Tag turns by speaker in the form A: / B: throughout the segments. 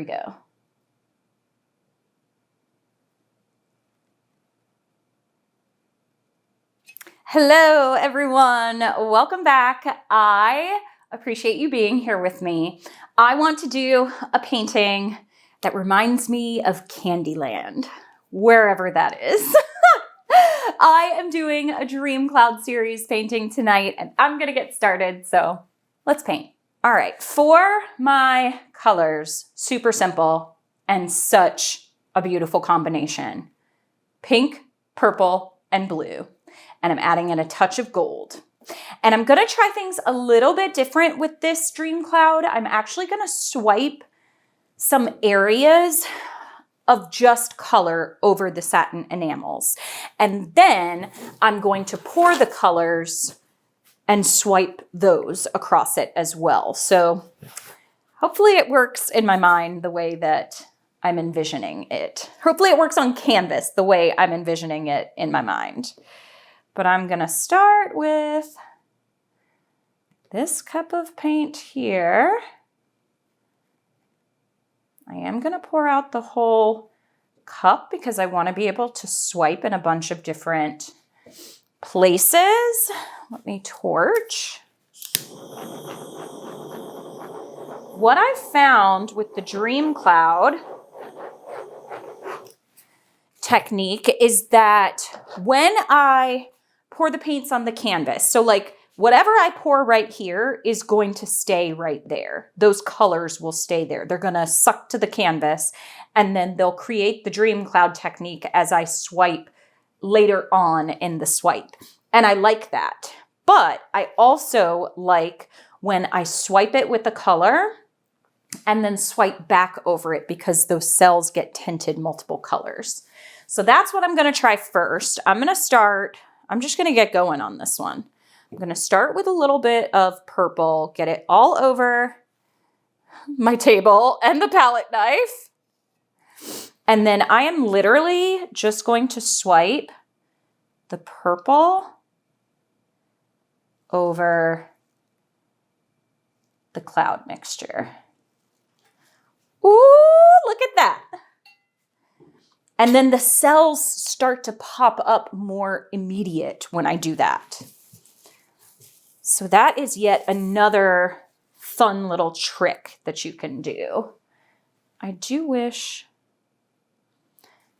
A: we go. Hello, everyone. Welcome back. I appreciate you being here with me. I want to do a painting that reminds me of Candyland, wherever that is. I am doing a Dream Cloud series painting tonight, and I'm going to get started, so let's paint. All right, for my colors, super simple and such a beautiful combination. Pink, purple, and blue. And I'm adding in a touch of gold. And I'm going to try things a little bit different with this Dream Cloud. I'm actually going to swipe some areas of just color over the satin enamels. And then I'm going to pour the colors and swipe those across it as well. So hopefully it works in my mind the way that I'm envisioning it. Hopefully it works on canvas the way I'm envisioning it in my mind. But I'm gonna start with this cup of paint here. I am gonna pour out the whole cup because I wanna be able to swipe in a bunch of different places. Let me torch. What I found with the Dream Cloud technique is that when I pour the paints on the canvas, so like whatever I pour right here is going to stay right there. Those colors will stay there. They're gonna suck to the canvas, and then they'll create the Dream Cloud technique as I swipe later on in the swipe. And I like that. But I also like when I swipe it with the color and then swipe back over it because those cells get tinted multiple colors. So that's what I'm gonna try first. I'm just gonna get going on this one. I'm gonna start with a little bit of purple, get it all over my table and the palette knife. And then I am literally just going to swipe the purple over the cloud mixture. Ooh, look at that. And then the cells start to pop up more immediate when I do that. So that is yet another fun little trick that you can do. I do wish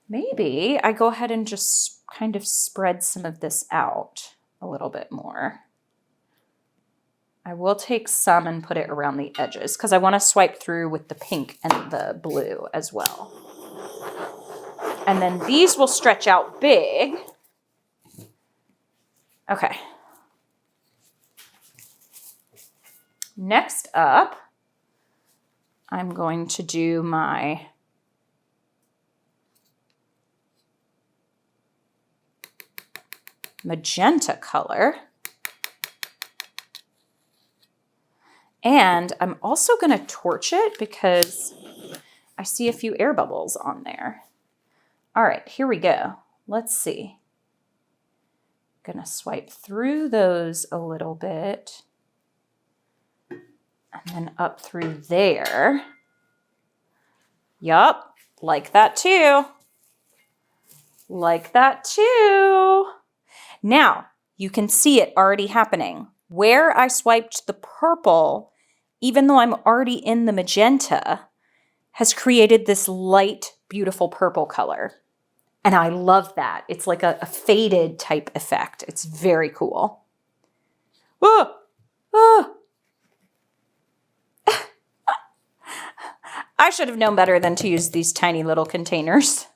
A: maybe I go ahead and just kind of spread some of this out a little bit more. I will take some and put it around the edges because I want to swipe through with the pink and the blue as well. And then these will stretch out big. Okay. Next up, I'm going to do my magenta color. And I'm also going to torch it because I see a few air bubbles on there. All right, here we go. Let's see. I'm gonna swipe through those a little bit and then up through there. Yup, like that too. Like that too. Now, you can see it already happening. Where I swiped the purple, even though I'm already in the magenta, has created this light, beautiful purple color. And I love that. It's like a faded type effect. It's very cool. Oh, oh. I should have known better than to use these tiny little containers.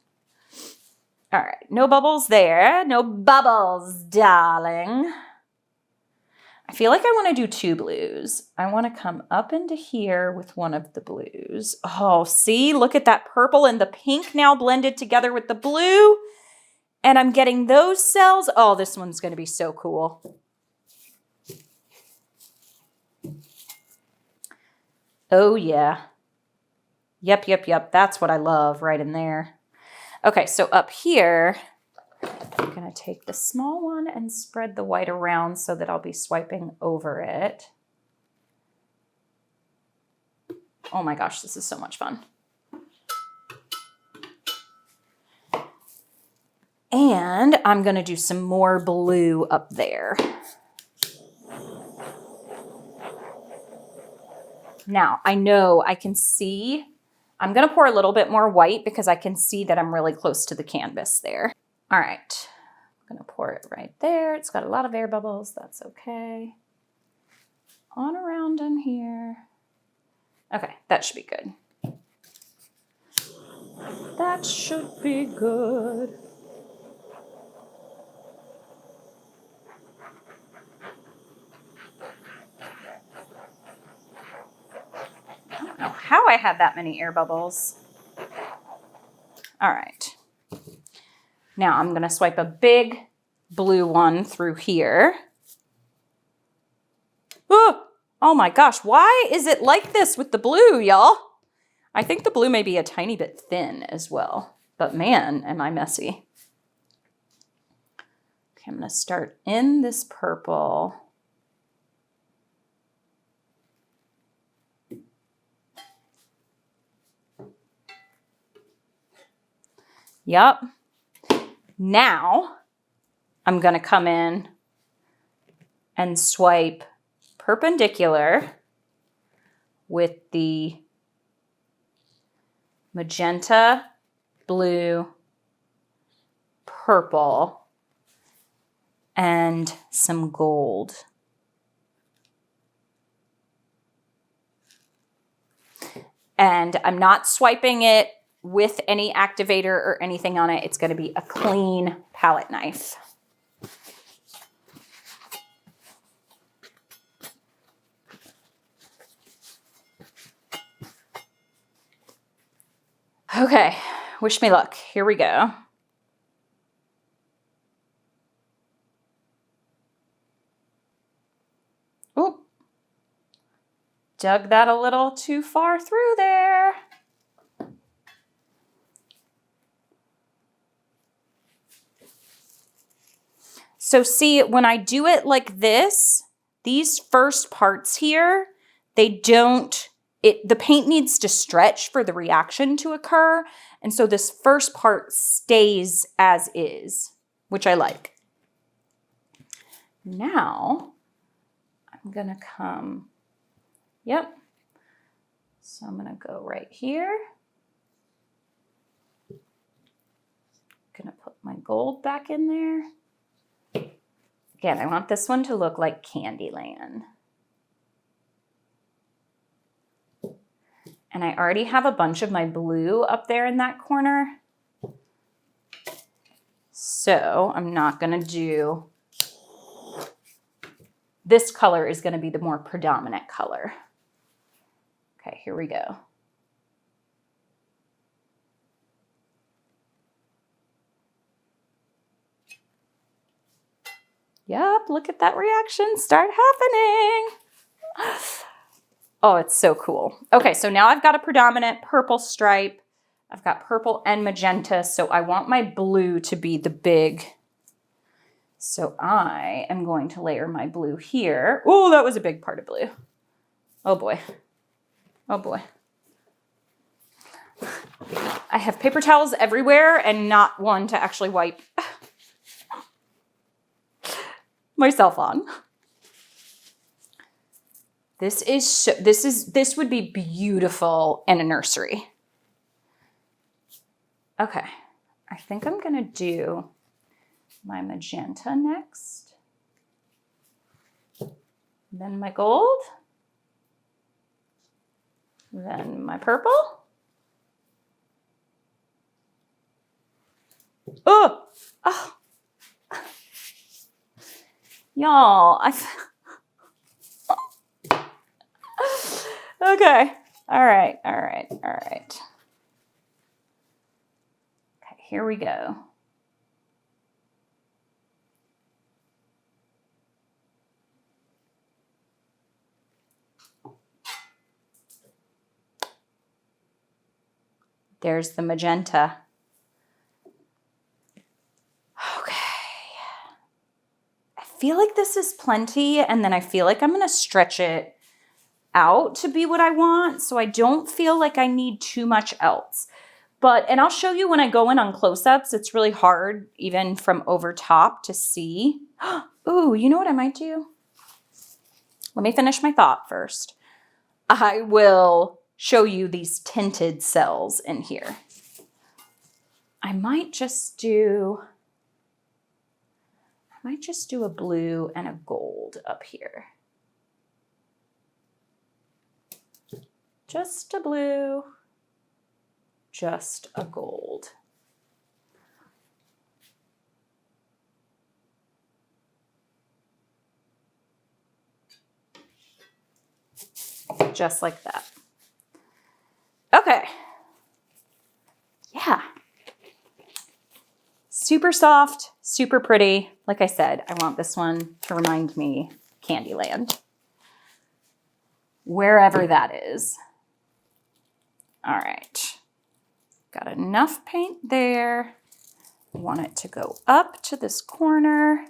A: All right, no bubbles there. No bubbles, darling. I feel like I want to do two blues. I want to come up into here with one of the blues. Oh, see, look at that purple and the pink now blended together with the blue. And I'm getting those cells. Oh, this one's going to be so cool. Oh, yeah. Yep, yep, yep. That's what I love right in there. Okay, so up here, I'm going to take the small one and spread the white around so that I'll be swiping over it. Oh my gosh, this is so much fun. And I'm going to do some more blue up there. Now, I know I can see, I'm going to pour a little bit more white because I can see that I'm really close to the canvas there. All right, I'm going to pour it right there. It's got a lot of air bubbles. That's okay. On around in here. Okay, that should be good. That should be good. I don't know how I had that many air bubbles. All right. Now I'm going to swipe a big blue one through here. Ooh, oh my gosh, why is it like this with the blue, y'all? I think the blue may be a tiny bit thin as well, but man, am I messy. Okay, I'm going to start in this purple. Yep. Now I'm going to come in and swipe perpendicular with the magenta, blue, purple, and some gold. And I'm not swiping it with any activator or anything on it. It's going to be a clean palette knife. Okay, wish me luck. Here we go. Oop. Dug that a little too far through there. So see, when I do it like this, these first parts here, the paint needs to stretch for the reaction to occur. And so this first part stays as is, which I like. Now, I'm gonna come, yep. So I'm gonna go right here. Gonna put my gold back in there. Again, I want this one to look like Candyland. And I already have a bunch of my blue up there in that corner. So I'm not going to do, this color is going to be the more predominant color. Okay, here we go. Yep, look at that reaction start happening. Oh, it's so cool. Okay, so now I've got a predominant purple stripe. I've got purple and magenta, so I want my blue to be the big. So I am going to layer my blue here. Oh, that was a big part of blue. Oh boy. Oh boy. I have paper towels everywhere and not one to actually wipe myself on. This would be beautiful in a nursery. Okay, I think I'm gonna do my magenta next. Then my gold. Then my purple. Oh, oh. Y'all, okay. All right. Okay, here we go. There's the magenta. Okay. I feel like this is plenty, and then I feel like I'm going to stretch it out to be what I want, so I don't feel like I need too much else. And I'll show you when I go in on close-ups, it's really hard even from over top to see. Ooh, you know what I might do? Let me finish my thought first. I will show you these tinted cells in here. I might just do a blue and a gold up here. Just a blue, just a gold. Just like that. Okay. Yeah. Super soft, super pretty. Like I said, I want this one to remind me Candyland. Wherever that is. All right. Got enough paint there. Want it to go up to this corner.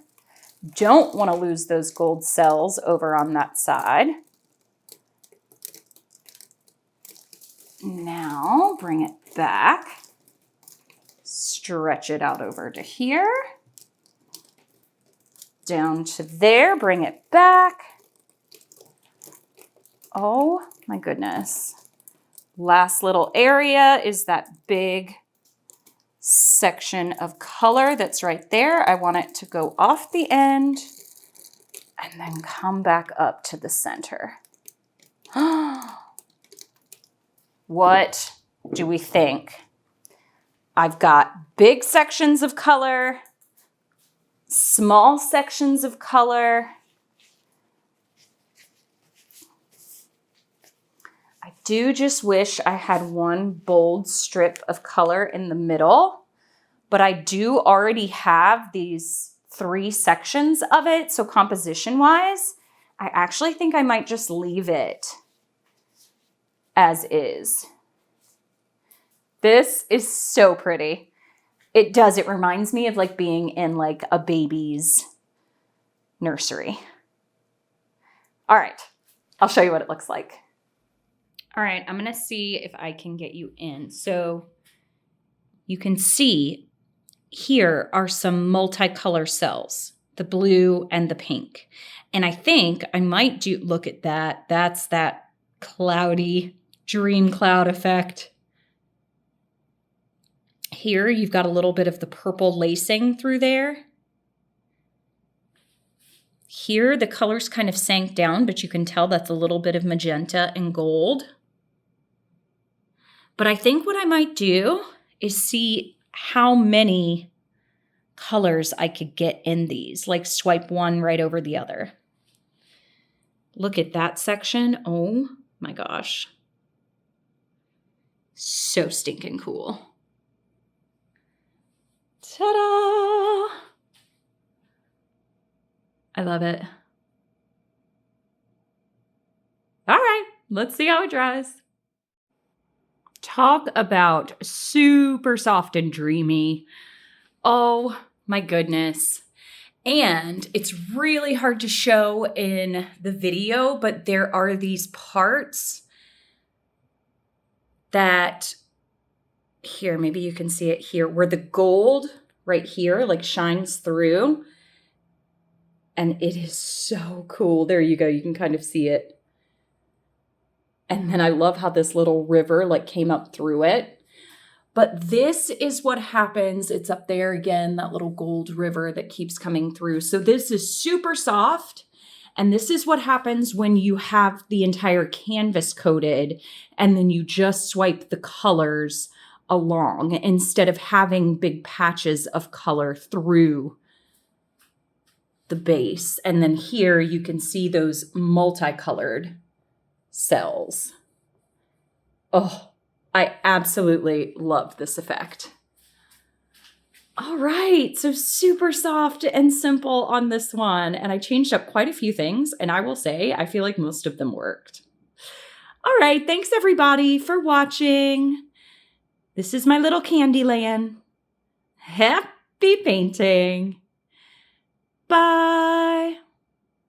A: Don't want to lose those gold cells over on that side. Now bring it back. Stretch it out over to here. Down to there, bring it back. Oh my goodness. Last little area is that big section of color that's right there. I want it to go off the end and then come back up to the center. What do we think? I've got big sections of color, small sections of color. I do just wish I had one bold strip of color in the middle, but I do already have these 3 sections of it. So composition-wise, I actually think I might just leave it as is. This is so pretty. It does. It reminds me of like being in like a baby's nursery. All right. I'll show you what it looks like. All right. I'm going to see if I can get you in. So you can see here are some multicolor cells, the blue and the pink. And I think I might do, look at that. That's that cloudy dream cloud effect. Here you've got a little bit of the purple lacing through there. Here the colors kind of sank down, but you can tell that's a little bit of magenta and gold. But I think what I might do is see how many colors I could get in these, like swipe one right over the other. Look at that section. Oh my gosh. So stinking cool. Ta-da! I love it. All right, let's see how it dries. Talk about super soft and dreamy. Oh my goodness. And it's really hard to show in the video, but there are these parts that, here, maybe you can see it here, where the gold right here like shines through. And it is so cool. There you go. You can kind of see it. And then I love how this little river like came up through it. But this is what happens. It's up there again, that little gold river that keeps coming through. So this is super soft. And this is what happens when you have the entire canvas coated and then you just swipe the colors along instead of having big patches of color through the base. And then here you can see those multicolored cells. Oh, I absolutely love this effect. All right, so super soft and simple on this one. And I changed up quite a few things, and I will say, I feel like most of them worked. All right, thanks everybody for watching. This is my little Candyland. Happy painting. Bye.